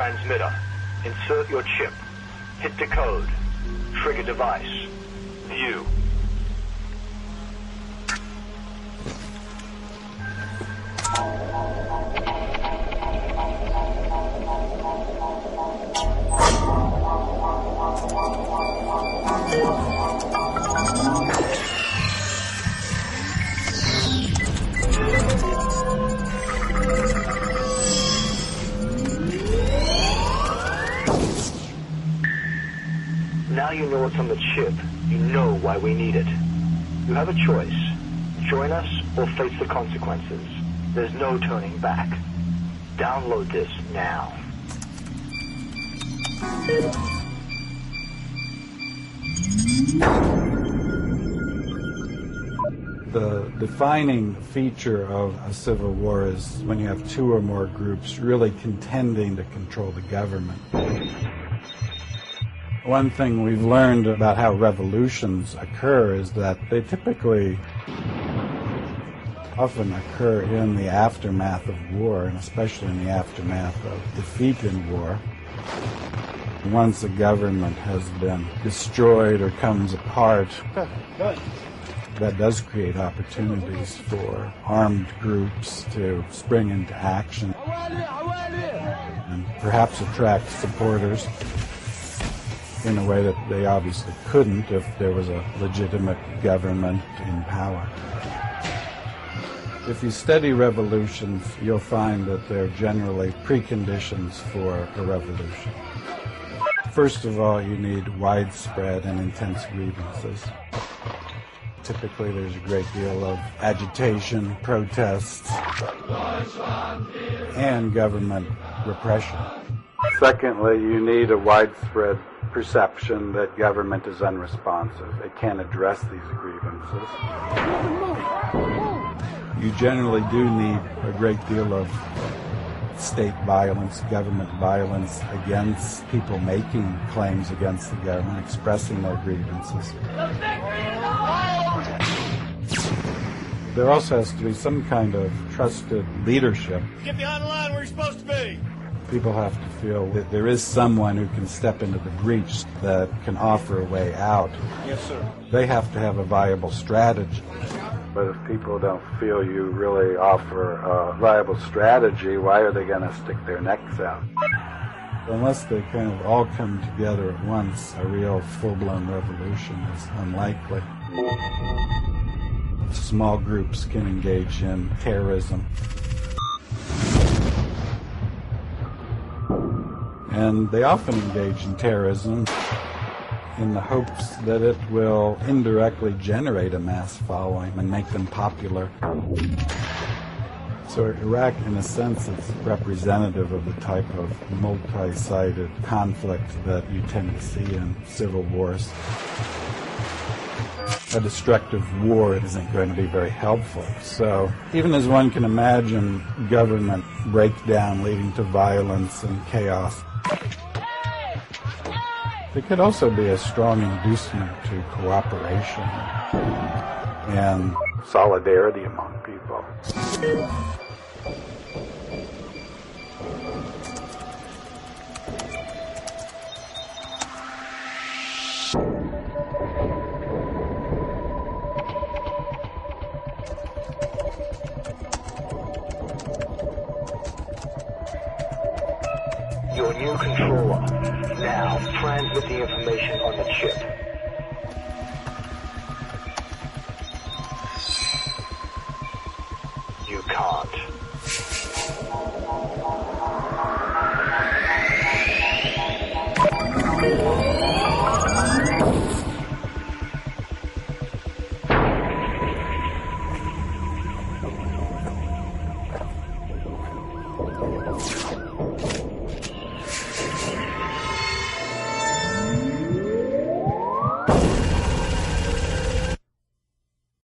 transmitter. Insert your chip. Hit decode. Trigger device. View. Now you know what's on the chip. You know why we need it. You have a choice. Join us or face the consequences. There's no turning back. Download this now. The defining feature of a civil war is when you have two or more groups really contending to control the government. One thing we've learned about how revolutions occur is that they typically often occur in the aftermath of war, and especially in the aftermath of defeat in war. Once a government has been destroyed or comes apart, that does create opportunities for armed groups to spring into action and perhaps attract supporters in a way that they obviously couldn't if there was a legitimate government in power. If you study revolutions, you'll find that they're generally preconditions for a revolution. First of all, you need widespread and intense grievances. Typically, there's a great deal of agitation, protests, and government repression. Secondly, you need a widespread perception that government is unresponsive. It can't address these grievances. You generally do need a great deal of state violence, government violence against people making claims against the government, expressing their grievances. There also has to be some kind of trusted leadership. Get behind the line where you're supposed to be. People have to feel that there is someone who can step into the breach that can offer a way out. Yes, sir. They have to have a viable strategy. But if people don't feel you really offer a viable strategy, why are they going to stick their necks out? Unless they kind of all come together at once, a real full-blown revolution is unlikely. Small groups can engage in terrorism. And they often engage in terrorism in the hopes that it will indirectly generate a mass following and make them popular. So Iraq, in a sense, is representative of the type of multi-sided conflict that you tend to see in civil wars. A destructive war isn't going to be very helpful. So even as one can imagine government breakdown leading to violence and chaos, there could also be a strong inducement to cooperation and solidarity among people. Your new controller. Now, transmit the information on the chip. You can't.